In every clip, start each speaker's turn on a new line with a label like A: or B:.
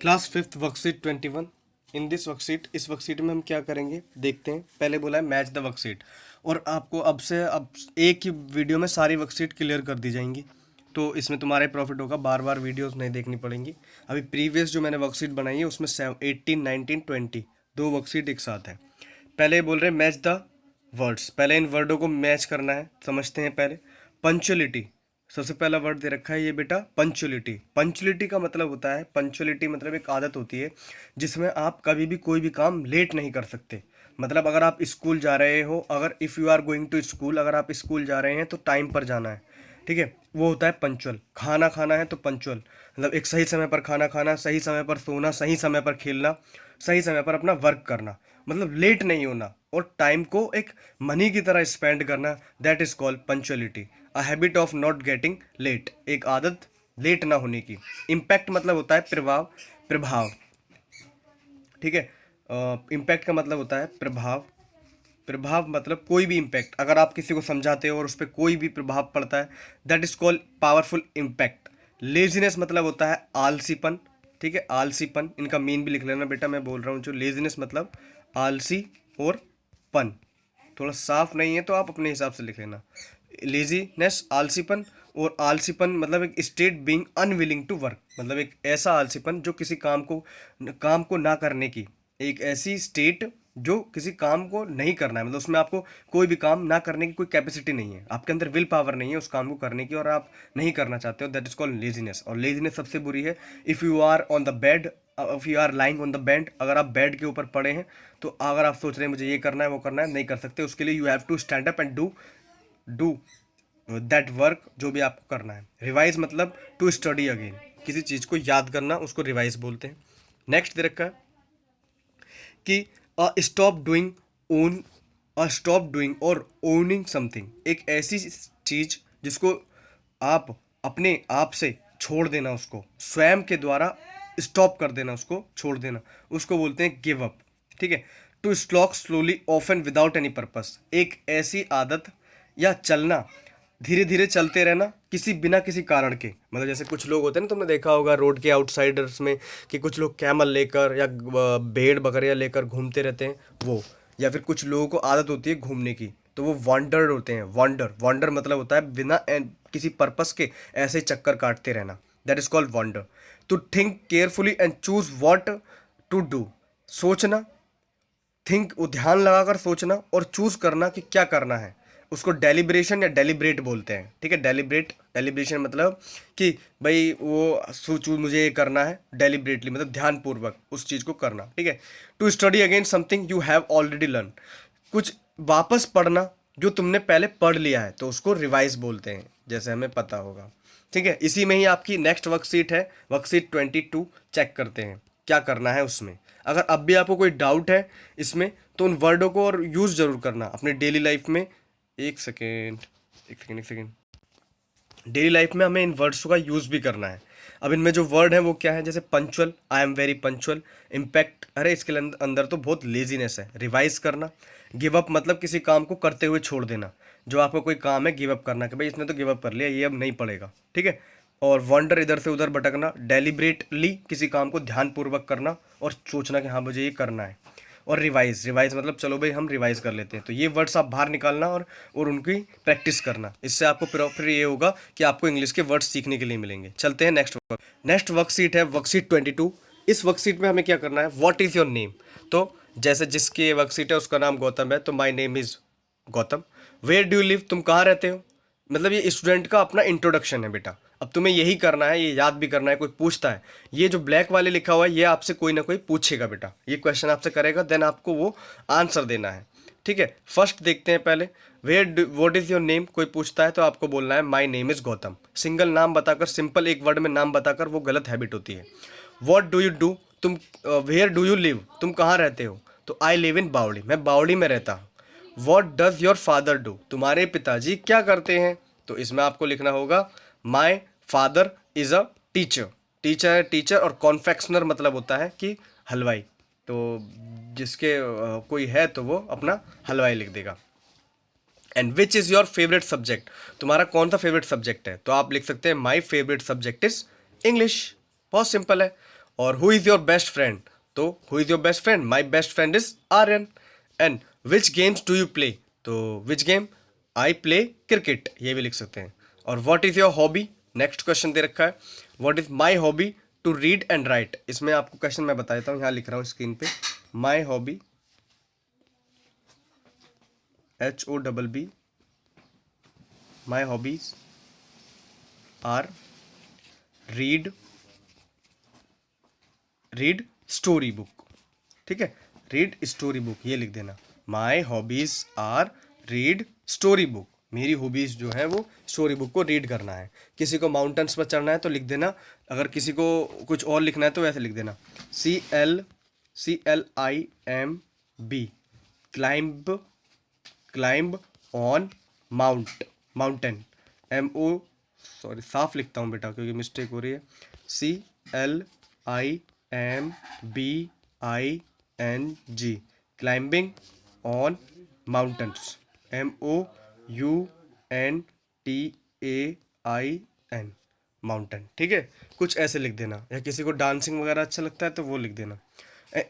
A: Class fifth worksheet 21। In this worksheet, इस worksheet में हम क्या करेंगे देखते हैं। पहले बोला है मैच द वर्कशीट, और आपको अब एक ही वीडियो में सारी वर्कशीट क्लियर कर दी जाएंगी। तो इसमें तुम्हारा प्रॉफिट होगा, बार बार वीडियोस नहीं देखनी पड़ेंगी। अभी प्रीवियस जो मैंने वर्कशीट बनाई है उसमें 18, 19, 20 दो वर्कशीट एक साथ है। पहले बोल रहे हैं मैच द वर्ड्स, पहले इन वर्डों को मैच करना है। समझते हैं पहले। पंचुअलिटी, सबसे पहला वर्ड दे रखा है ये बेटा पंचुअलिटी। पंचुअलिटी का मतलब होता है, पंचुअलिटी मतलब एक आदत होती है जिसमें आप कभी भी कोई भी काम लेट नहीं कर सकते। मतलब अगर आप स्कूल जा रहे हो, अगर if you are going to school, अगर आप स्कूल जा रहे हैं तो टाइम पर जाना है। ठीक है, वो होता है पंचुअल। खाना खाना है तो पंचुअल, मतलब एक सही समय पर खाना खाना, सही समय पर सोना, सही समय पर खेलना, सही समय पर अपना वर्क करना, मतलब लेट नहीं होना और टाइम को एक मनी की तरह स्पेंड करना। That is called punctuality. A habit of not getting late, एक आदत लेट ना होने की। इम्पैक्ट मतलब होता है प्रभाव, प्रभाव। ठीक है, इम्पैक्ट का मतलब होता है प्रभाव। प्रभाव मतलब कोई भी इम्पैक्ट, अगर आप किसी को समझाते हो और उस पर कोई भी प्रभाव पड़ता है, that is called powerful impact. Laziness मतलब होता है आलसीपन। ठीक है, आलसीपन, इनका मीन भी लिख लेना बेटा, मैं बोल रहा हूँ जो लेजीनेस मतलब आलसी और पन। थोड़ा साफ नहीं है तो आप अपने हिसाब से लिख लेना। लेजीनेस आलसीपन, और आलसीपन मतलब एक state being unwilling to work, मतलब एक ऐसा आलसीपन जो किसी काम को ना करने की, एक ऐसी स्टेट जो किसी काम को नहीं करना है, मतलब उसमें आपको कोई भी काम ना करने की कोई कैपेसिटी नहीं है, आपके अंदर विल पावर नहीं है उस काम को करने की और आप नहीं करना चाहते हो। That is called laziness. और लेजीनेस सबसे बुरी है। If you are on the bed, if you are lying on the bed, अगर आप बेड के ऊपर पड़े हैं तो अगर आप सोच रहे हैं मुझे ये करना है वो करना है, नहीं कर सकते। उसके लिए you have to stand up and do that work, जो भी आपको करना है। रिवाइज मतलब टू स्टडी अगेन, किसी चीज़ को याद करना, उसको रिवाइज बोलते हैं। नेक्स्ट दे रखा है कि stop doing, own, stop doing और ओनिंग समथिंग, एक ऐसी चीज़ जिसको आप अपने आप से छोड़ देना, उसको स्वयं के द्वारा स्टॉप कर देना, उसको छोड़ देना, उसको बोलते हैं गिव अप। ठीक है, to slouch slowly often without any purpose, एक ऐसी आदत या चलना, धीरे धीरे चलते रहना किसी बिना किसी कारण के। मतलब जैसे कुछ लोग होते हैं ना, तुमने देखा होगा रोड के आउटसाइडर्स में कि कुछ लोग कैमल लेकर या भेड़ बकरियां लेकर घूमते रहते हैं वो, या फिर कुछ लोगों को आदत होती है घूमने की, तो वो वॉन्डर होते हैं। वॉन्डर, वॉन्डर मतलब होता है बिना किसी पर्पस के ऐसे चक्कर काटते रहना। That is called wander. To think carefully and choose what to do, सोचना, थिंक, वो ध्यान लगाकर सोचना और चूज करना कि क्या करना है, उसको डेलिब्रेशन या डेलिब्रेट बोलते हैं। ठीक है, डेलिब्रेट, डेलिब्रेशन मतलब कि भाई वो सोचू मुझे ये करना है, डेलिब्रेटली मतलब ध्यानपूर्वक उस चीज़ को करना। ठीक है, to study again something you have already learn, कुछ वापस पढ़ना जो तुमने पहले पढ़ लिया है, तो उसको रिवाइज बोलते हैं, जैसे हमें पता होगा। ठीक है, इसी में ही आपकी नेक्स्ट वर्कशीट है, वर्कशीट 22। चेक करते हैं क्या करना है उसमें। अगर अब भी आपको कोई डाउट है इसमें तो उन वर्डों को और यूज़ जरूर करना अपने डेली लाइफ में। एक सेकेंड, एक सेकेंड, एक सेकेंड। डेली लाइफ में हमें इन वर्ड्स का यूज़ भी करना है। अब इनमें जो वर्ड है वो क्या है, जैसे punctual, I am very punctual. Impact, अरे इसके अंदर तो बहुत लेजीनेस है। रिवाइज करना। गिव अप मतलब किसी काम को करते हुए छोड़ देना, जो आपका कोई काम है गिव अप करना कि भाई इसने तो गिव अप कर लिया, ये अब नहीं पड़ेगा। ठीक है, और वॉन्डर, इधर से उधर भटकना। डेलिब्रेटली, किसी काम को ध्यानपूर्वक करना और सोचना कि हाँ मुझे ये करना है। और रिवाइज, रिवाइज मतलब चलो भाई हम रिवाइज कर लेते हैं। तो ये वर्ड्स आप बाहर निकालना और उनकी प्रैक्टिस करना। इससे आपको फिर ये होगा कि आपको इंग्लिश के वर्ड्स सीखने के लिए मिलेंगे। चलते हैं नेक्स्ट वर्क। नेक्स्ट वर्कशीट है वर्कशीट 22। इस वर्कशीट में हमें क्या करना है, व्हाट इज़ योर नेम। तो जैसे जिसकी ये वर्कशीट है उसका नाम गौतम है, तो my name is Gautam. Where do you live, तुम कहाँ रहते हो, मतलब ये स्टूडेंट का अपना इंट्रोडक्शन है बेटा। अब तुम्हें यही करना है, ये याद भी करना है। कोई पूछता है, ये जो ब्लैक वाले लिखा हुआ है ये आपसे कोई ना कोई पूछेगा बेटा, ये क्वेश्चन आपसे करेगा, देन आपको वो आंसर देना है। ठीक है, फर्स्ट देखते हैं पहले, where what is your name, कोई पूछता है तो आपको बोलना है my name is Gautam. Single नाम बताकर, सिंपल एक वर्ड में नाम बताकर वो गलत हैबिट होती है। व्हाट डू यू डू, तुम, वेयर डू यू लिव, तुम कहाँ रहते हो, तो आई लिव इन बावड़ी, मैं बावड़ी में रहता हूँ। What does your father do, तुम्हारे पिताजी क्या करते हैं, तो इसमें आपको लिखना होगा my father is a teacher. Teacher है, टीचर, और कॉन्फेक्शनर मतलब होता है कि हलवाई। तो जिसके कोई है तो वो अपना हलवाई लिख देगा। And which is your favourite subject, तुम्हारा कौन सा फेवरेट सब्जेक्ट है, तो आप लिख सकते हैं my favourite subject is English. बहुत सिंपल है। और who is your best friend, तो who is your best friend, my best friend is Aryan. And which games do you play, तो which game, I play cricket, ये भी लिख सकते हैं। और what is your hobby, next question दे रखा है, what is my hobby to read and write. इसमें आपको क्वेश्चन मैं बता देता हूँ, यहाँ लिख रहा हूँ स्क्रीन पे, my hobby, HOBB, my hobbies are read story book, ठीक है, रीड स्टोरी बुक, ये लिख देना। My hobbies are read story book, मेरी हॉबीज जो है वो स्टोरी बुक को रीड करना है। किसी को माउंटेन्स पर चढ़ना है तो लिख देना, अगर किसी को कुछ और लिखना है तो वैसे लिख देना, CLIMB, climb on mountain, MO, sorry साफ लिखता हूँ बेटा क्योंकि मिस्टेक हो रही है, CLIMBING, climbing on mountains, MOUNTAIN, mountain, ठीक है, कुछ ऐसे लिख देना। या किसी को डांसिंग वगैरह अच्छा लगता है तो वो लिख देना।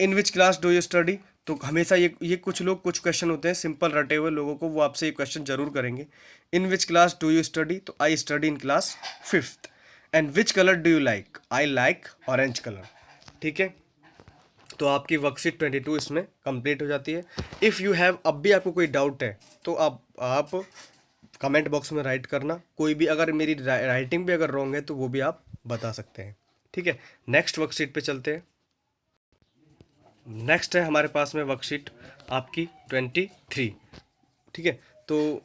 A: In which class do you study, तो हमेशा ये कुछ लोग, कुछ क्वेश्चन होते हैं सिंपल रटे हुए लोगों को, वो आपसे ये क्वेश्चन जरूर करेंगे। In which class do you study, तो I study in class 5th। And which colour do you like, I like orange colour, ठीक है। तो आपकी वर्कशीट 22 इसमें कंप्लीट हो जाती है। इफ़ यू हैव, अब भी आपको कोई डाउट है तो आप कमेंट बॉक्स में राइट करना, कोई भी अगर मेरी राइटिंग भी अगर रॉन्ग है तो वो भी आप बता सकते हैं, ठीक है। नेक्स्ट वर्कशीट पे चलते हैं। नेक्स्ट है हमारे पास में वर्कशीट आपकी 23, ठीक है। तो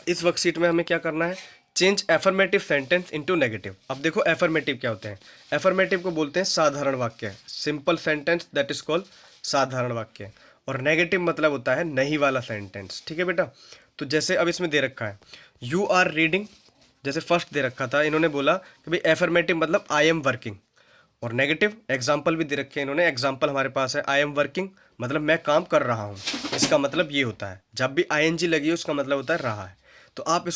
A: इस वर्कशीट में हमें क्या करना है, change affirmative sentence into negative. अब देखो एफर्मेटिव क्या होते हैं, एफर्मेटिव को बोलते हैं साधारण वाक्य, simple sentence, that is called साधारण वाक्य। और नेगेटिव मतलब होता है नहीं वाला सेंटेंस, ठीक है बेटा। तो जैसे अब इसमें दे रखा है यू आर रीडिंग, जैसे फर्स्ट दे रखा था, इन्होंने बोला कि भाई एफर्मेटिव मतलब आई एम वर्किंग, और नेगेटिव एग्जाम्पल भी दे रखे हैं इन्होंने, एग्जाम्पल हमारे पास है आई एम वर्किंग, मतलब मैं काम कर रहा हूँ, इसका मतलब ये होता है, जब भी ING लगी हो उसका मतलब होता है रहा है। तो आप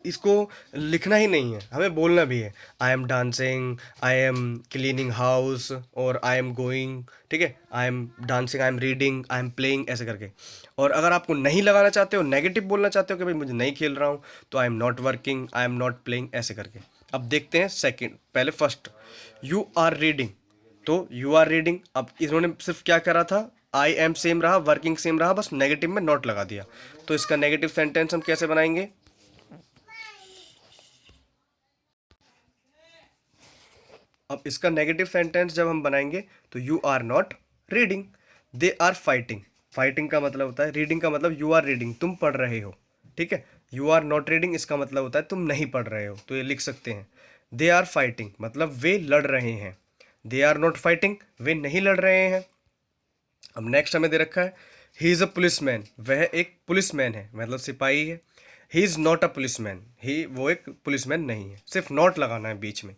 A: इसको लिखना ही नहीं है, हमें बोलना भी है, I am dancing, I am cleaning house, और आई एम गोइंग, ठीक है, I am dancing, I am reading, I am playing, ऐसे करके। और अगर आपको नहीं लगाना चाहते हो, नेगेटिव बोलना चाहते हो कि भाई मुझे नहीं खेल रहा हूँ, तो I am not working, I am not playing, ऐसे करके। अब देखते हैं सेकंड, पहले फर्स्ट, यू आर रीडिंग, तो यू आर रीडिंग, अब इन्होंने सिर्फ क्या करा था, आई एम सेम रहा, वर्किंग सेम रहा, बस नेगेटिव में नॉट लगा दिया। तो इसका नेगेटिव सेंटेंस हम कैसे बनाएंगे, अब इसका नेगेटिव सेंटेंस जब हम बनाएंगे तो you are not reading, they are fighting, fighting का मतलब होता है, रीडिंग का मतलब यू आर रीडिंग, तुम पढ़ रहे हो, ठीक है। यू आर नॉट रीडिंग इसका मतलब होता है तुम नहीं पढ़ रहे हो, तो ये लिख सकते हैं। दे आर फाइटिंग मतलब वे लड़ रहे हैं, दे आर नॉट फाइटिंग वे नहीं लड़ रहे हैं। अब नेक्स्ट हमें दे रखा है ही इज़ अ पुलिसमैन, वह एक पुलिसमैन है, मतलब सिपाही है। He is not a policeman, he वो एक पुलिसमैन नहीं है, सिर्फ नॉट लगाना है बीच में,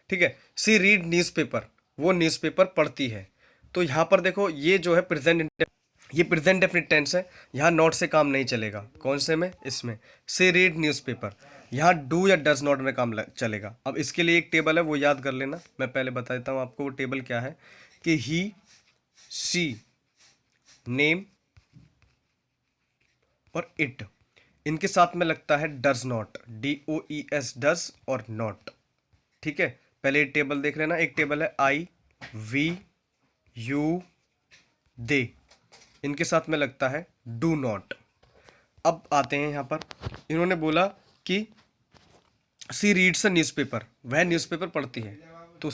A: ठीक है। सी रीड न्यूज़पेपर, वो न्यूज़पेपर पढ़ती है। तो यहाँ पर देखो ये जो है ये प्रेजेंट डेफिनिट टेंस है, यहाँ नॉट से काम नहीं चलेगा, कौन से में, इसमें। सी रीड न्यूज़पेपर, यहाँ डू या डज नॉट में काम चलेगा। अब इसके लिए एक टेबल है, वो याद कर लेना, मैं पहले बता देता हूँ आपको वो टेबल क्या है, कि ही, शी, नेम और इट, इनके साथ में लगता है डज नॉट, DOES, डज और नॉट, ठीक है। पहले टेबल देख लेना, एक टेबल है आई, वी, यू, दे, इनके साथ में लगता है डू नॉट। अब आते हैं यहाँ पर, इन्होंने बोला कि सी रीड्स अ न्यूज़पेपर, वह न्यूज़पेपर पढ़ती है, तो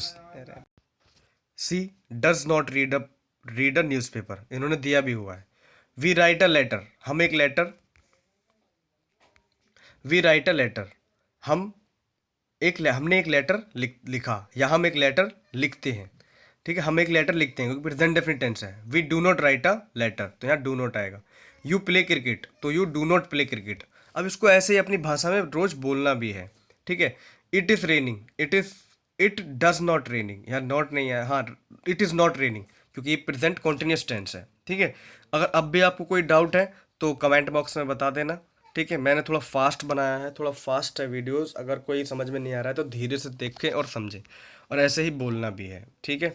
A: she does not read a newspaper, इन्होंने दिया भी हुआ है। वी राइट अ लेटर, हम एक letter, we write a letter, हमने एक लेटर लिखा, या हम एक लेटर लिखते हैं, ठीक है, हम एक लेटर लिखते हैं क्योंकि प्रेजेंट डेफिनिट टेंस है। We do not write a letter, तो यहाँ डू नॉट आएगा। यू प्ले क्रिकेट, तो you do not play cricket. अब इसको ऐसे ही अपनी भाषा में रोज बोलना भी है, ठीक है। It is raining, it does not raining, यहाँ नॉट नहीं है, हाँ इट इज़ नॉट रेनिंग, क्योंकि ये प्रेजेंट कॉन्टिन्यूस टेंस है, ठीक है। अगर अब भी आपको कोई डाउट है तो कमेंट बॉक्स में बता देना, ठीक है। मैंने थोड़ा फास्ट बनाया है, थोड़ा फास्ट है वीडियोस, अगर कोई समझ में नहीं आ रहा है तो धीरे से देखें और समझें। और ऐसे ही बोलना भी है, ठीक है।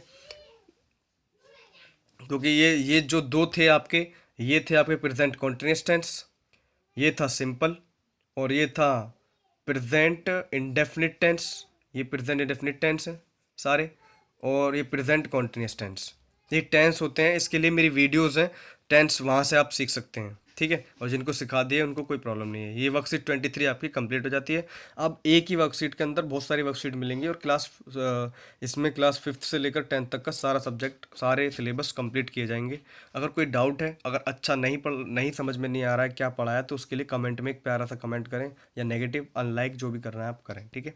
A: क्योंकि ये जो दो थे आपके, ये थे आपके प्रेजेंट कॉन्टिन्यूअस टेंस, ये था सिंपल, और ये था प्रेजेंट इंडेफिनिट टेंस। ये प्रेजेंट इंडेफिनिट टेंस है सारे, और ये प्रेजेंट कॉन्टिन्यूअस टेंस। ये टेंस होते हैं, इसके लिए मेरी वीडियोस हैं टेंस, वहाँ से आप सीख सकते हैं, ठीक है। और जिनको सिखा दिए उनको कोई प्रॉब्लम नहीं है। ये वर्कशीट 23 आपकी कंप्लीट हो जाती है। अब एक ही वर्कशीट के अंदर बहुत सारी वर्कशीट मिलेंगी, और इसमें क्लास 5th से लेकर 10th तक का सारा सब्जेक्ट, सारे सिलेबस कंप्लीट किए जाएंगे। अगर कोई डाउट है, अगर अच्छा नहीं समझ में नहीं आ रहा है क्या पढ़ाया, तो उसके लिए कमेंट में एक प्यारा सा कमेंट करें, या नेगेटिव अनलाइक जो भी करना है आप करें, ठीक है।